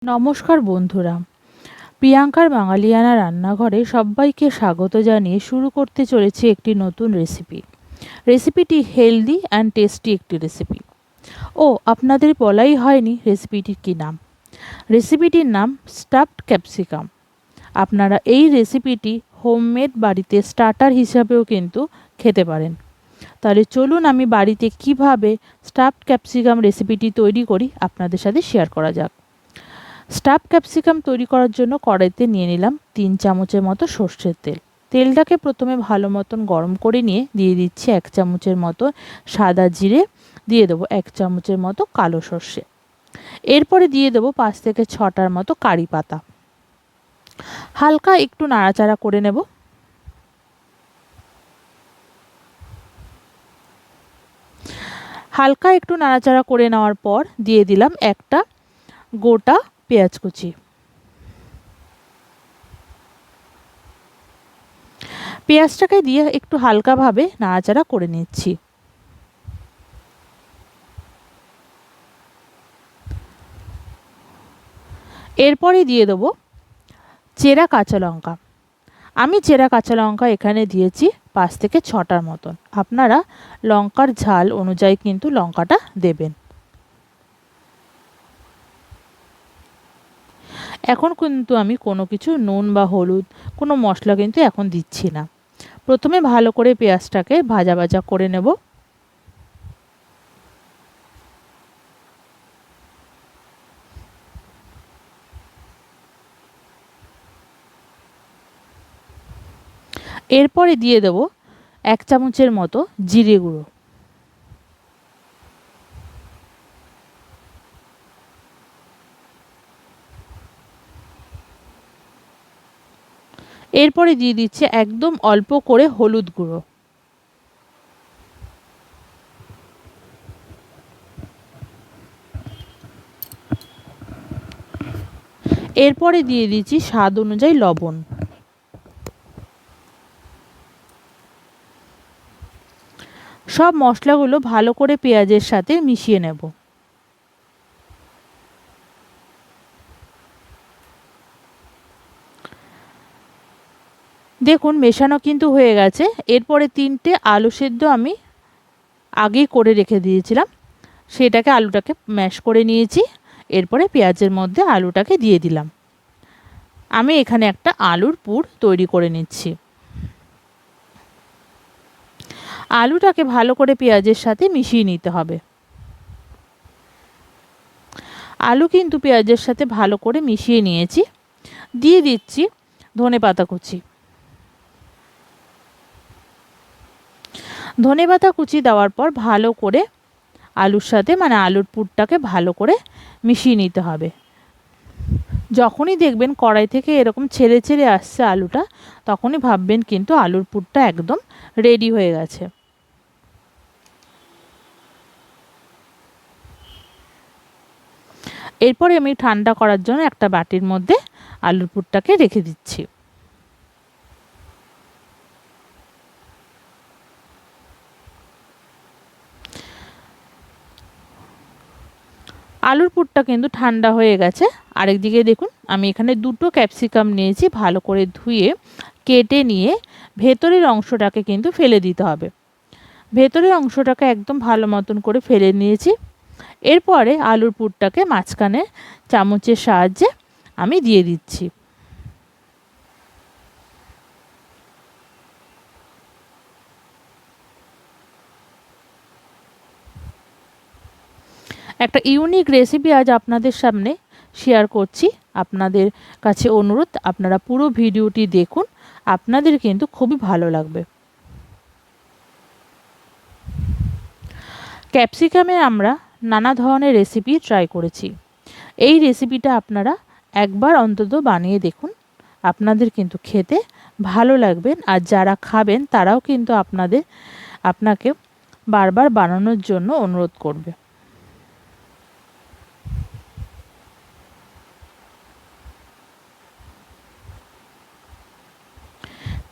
নমস্কার বন্ধুরা, প্রিয়াঙ্কার বাঙালিয়ানা রান্নাঘরে সবাইকে স্বাগত জানিয়ে শুরু করতে চলেছি একটি নতুন রেসিপি। রেসিপিটি হেলদি অ্যান্ড টেস্টি একটি রেসিপি। আপনাদের বলাই হয়নি রেসিপিটির কী নাম। রেসিপিটির নাম স্টাফড ক্যাপসিকাম। আপনারা এই রেসিপিটি হোমমেড বাড়িতে স্টার্টার হিসাবেও কিন্তু খেতে পারেন। তাহলে চলুন আমি বাড়িতে কিভাবে স্টাফড ক্যাপসিকাম রেসিপিটি তৈরি করি আপনাদের সাথে শেয়ার করা যাক। স্টাফ ক্যাপসিকাম তৈরি করার জন্য কড়াইতে নিয়ে নিলাম 3 চামচের মতো সর্ষের তেল। তেলটাকে প্রথমে ভালো মতন গরম করে নিয়ে দিয়ে দিচ্ছি 1 চামচের মতো সাদা জিরে, দিয়ে দেবো 1 চামচের মতো কালো সর্ষে। এরপরে দিয়ে দেবো 5 থেকে 6টার মতো কারি পাতা। হালকা একটু নাড়াচাড়া করে নেব। হালকা একটু নাড়াচাড়া করে নেওয়ার পর দিয়ে দিলাম একটা গোটা পেঁয়াজ কুচি। পেঁয়াজটাকে দিয়ে একটু হালকাভাবে নাড়াচাড়া করে নিচ্ছি। এরপরে দিয়ে দেবো চেরা কাঁচা লঙ্কা। আমি চেরা কাঁচা লঙ্কা এখানে দিয়েছি 5 থেকে 6টার মতন। আপনারা লঙ্কার ঝাল অনুযায়ী কিন্তু লঙ্কাটা দেবেন। এখন কিন্তু আমি কোনো কিছু নুন বা হলুদ কোনো মশলা কিন্তু এখন দিচ্ছি না। প্রথমে ভালো করে পেঁয়াজটাকে ভাজা ভাজা করে নেব। এরপরে দিয়ে দেব 1 চামচের মতো জিরে গুঁড়ো। এরপরে দিয়ে দিচ্ছি একদম অল্প করে হলুদ গুঁড়ো। এরপরে দিয়ে দিচ্ছি স্বাদ অনুযায়ী লবণ। সব মশলাগুলো ভালো করে পেঁয়াজের সাথে মিশিয়ে নেব। দেখুন মেশানো কিন্তু হয়ে গেছে। এরপরে 3টে আলু সেদ্ধ আমি আগেই করে রেখে দিয়েছিলাম, সেটাকে আলুটাকে ম্যাশ করে নিয়েছি। এরপরে পেঁয়াজের মধ্যে আলুটাকে দিয়ে দিলাম। আমি এখানে একটা আলুর পুর তৈরি করে নিচ্ছি। আলুটাকে ভালো করে পেঁয়াজের সাথে মিশিয়ে নিতে হবে। আলু কিন্তু পেঁয়াজের সাথে ভালো করে মিশিয়ে নিয়েছি। দিয়ে দিচ্ছি ধনেপাতা কুচি। ধনেপাতা কুচি দেওয়ার পর ভালো করে আলুর সাথে আলুর পুরটাকে ভালো করে মিশিয়ে নিতে হবে। যখনই দেখবেন কড়াই থেকে এরকম ছেড়ে ছেড়ে আসছে আলুটা, তখনই ভাববেন কিন্তু আলুর পুরটা একদম রেডি হয়ে গেছে। এরপরে আমি ঠান্ডা করার জন্য একটা বাটির মধ্যে আলুর পুরটাকে রেখে দিচ্ছি। আলুর পুরটা কিন্তু ঠান্ডা হয়ে গেছে। আরেকদিকে দেখুন আমি এখানে 2টো ক্যাপসিকাম নিয়েছি, ভালো করে ধুয়ে কেটে নিয়ে ভেতরের অংশটাকে কিন্তু ফেলে দিতে হবে। ভেতরের অংশটাকে একদম ভালো মতন করে ফেলে নিয়েছি। এরপরে আলুর পুরটাকে মাঝখানে চামচের সাহায্যে আমি দিয়ে দিচ্ছি। একটা ইউনিক রেসিপি আজ আপনাদের সামনে শেয়ার করছি। আপনাদের কাছে অনুরোধ, আপনারা পুরো ভিডিওটি দেখুন, আপনাদের কিন্তু খুবই ভালো লাগবে। ক্যাপসিকামে আমরা নানা ধরনের রেসিপি ট্রাই করেছি। এই রেসিপিটা আপনারা একবার অন্তত বানিয়ে দেখুন, আপনাদের কিন্তু খেতে ভালো লাগবে। আর যারা খাবেন তারাও কিন্তু আপনাকে বারবার বানানোর জন্য অনুরোধ করবে।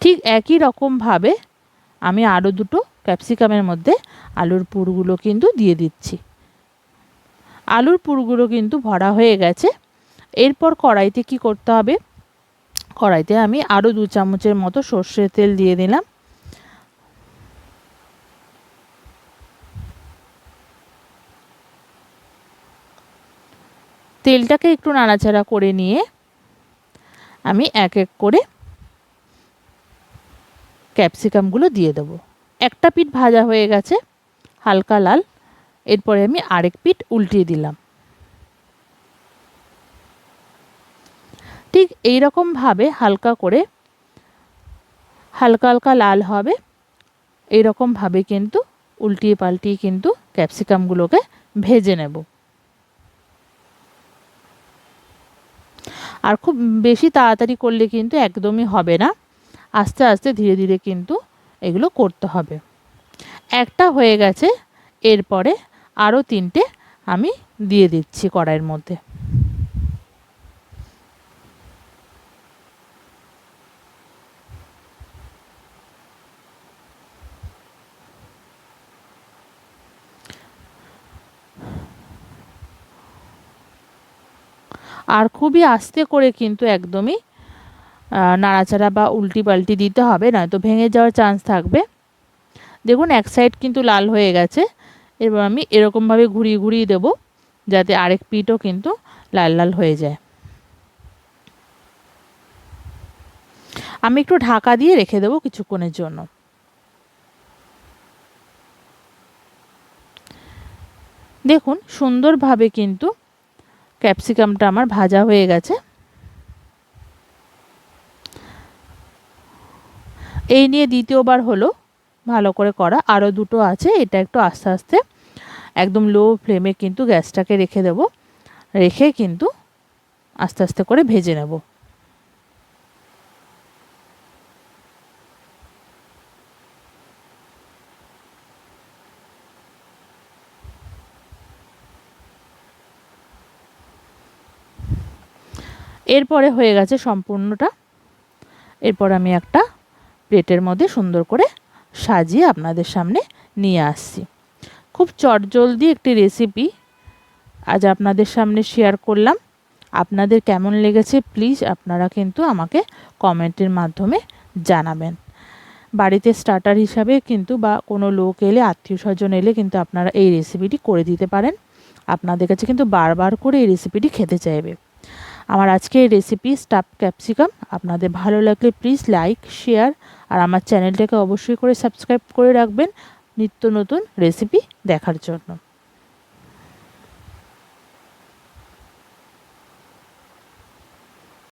ঠিক একই রকমভাবে আমি আরও 2টো ক্যাপসিকামের মধ্যে আলুর পুরগুলো কিন্তু দিয়ে দিচ্ছি। আলুর পুরগুলো কিন্তু ভরা হয়ে গেছে। এরপর কড়াইতে কি করতে হবে, কড়াইতে আমি আরও 2 চামচের মতো সর্ষের তেল দিয়ে দিলাম। তেলটাকে একটু নাড়াচাড়া করে নিয়ে আমি এক এক করে ক্যাপসিকামগুলো দিয়ে দেব। একটা পিঠ ভাজা হয়ে গেছে হালকা লাল, এরপরে আমি আরেক পিঠ উল্টিয়ে দিলাম। ঠিক এই রকম ভাবে হালকা করে হালকা হালকা লাল হবে, এই রকম ভাবে কিন্তু উল্টিয়ে পাল্টিয়ে কিন্তু ক্যাপসিকামগুলোকে ভেজে নেব। আর খুব বেশি তাড়াতাড়ি করলে কিন্তু একদমই হবে না, আস্তে আস্তে ধীরে ধীরে কিন্তু এগুলো করতে হবে। একটা হয়ে গেছে, এরপরে আরও 3টে আমি দিয়ে দিচ্ছি কড়াইয়ের মধ্যে। আর খুবই আস্তে করে কিন্তু একদমই নাড়াচাড়া বা উল্টি পাল্টি দিতে হবে, নয়তো ভেঙে যাওয়ার চান্স থাকবে। দেখুন এক সাইড কিন্তু লাল হয়ে গেছে, এবার আমি এরকমভাবে ঘুরিয়ে ঘুরিয়ে দেবো যাতে আরেক পিঠও কিন্তু লাল লাল হয়ে যায়। আমি একটু ঢাকা দিয়ে রেখে দেবো কিছুক্ষণের জন্য। দেখুন সুন্দরভাবে কিন্তু ক্যাপসিকামটা আমার ভাজা হয়ে গেছে। এই নিয়ে দ্বিতীয়বার হলো ভালো করে করা, আরও 2টো আছে, এটা একটু আস্তে আস্তে একদম লো ফ্লেমে কিন্তু গ্যাসটাকে রেখে দেব, রেখে কিন্তু আস্তে আস্তে করে ভেজে নেব। এরপরে হয়ে গেছে সম্পূর্ণটা, এরপর আমি একটা প্লেটের মধ্যে সুন্দর করে সাজিয়ে আপনাদের সামনে নিয়ে আসছি। খুব চটজলদি একটি রেসিপি আজ আপনাদের সামনে শেয়ার করলাম। আপনাদের কেমন লেগেছে প্লিজ আপনারা কিন্তু আমাকে কমেন্টের মাধ্যমে জানাবেন। বাড়িতে স্টার্টার হিসাবে কিন্তু বা কোনো লোক এলে, আত্মীয় স্বজন এলে কিন্তু আপনারা এই রেসিপিটি করে দিতে পারেন। আপনাদের কাছে কিন্তু বারবার করে এই রেসিপিটি খেতে চাইবে। আমার আজকে এই রেসিপি স্টাফড ক্যাপসিকাম আপনাদের ভালো লাগলে প্লিজ লাইক, শেয়ার আর আমার চ্যানেলটাকে অবশ্যই করে সাবস্ক্রাইব করে রাখবেন নিত্য নতুন রেসিপি দেখার জন্য।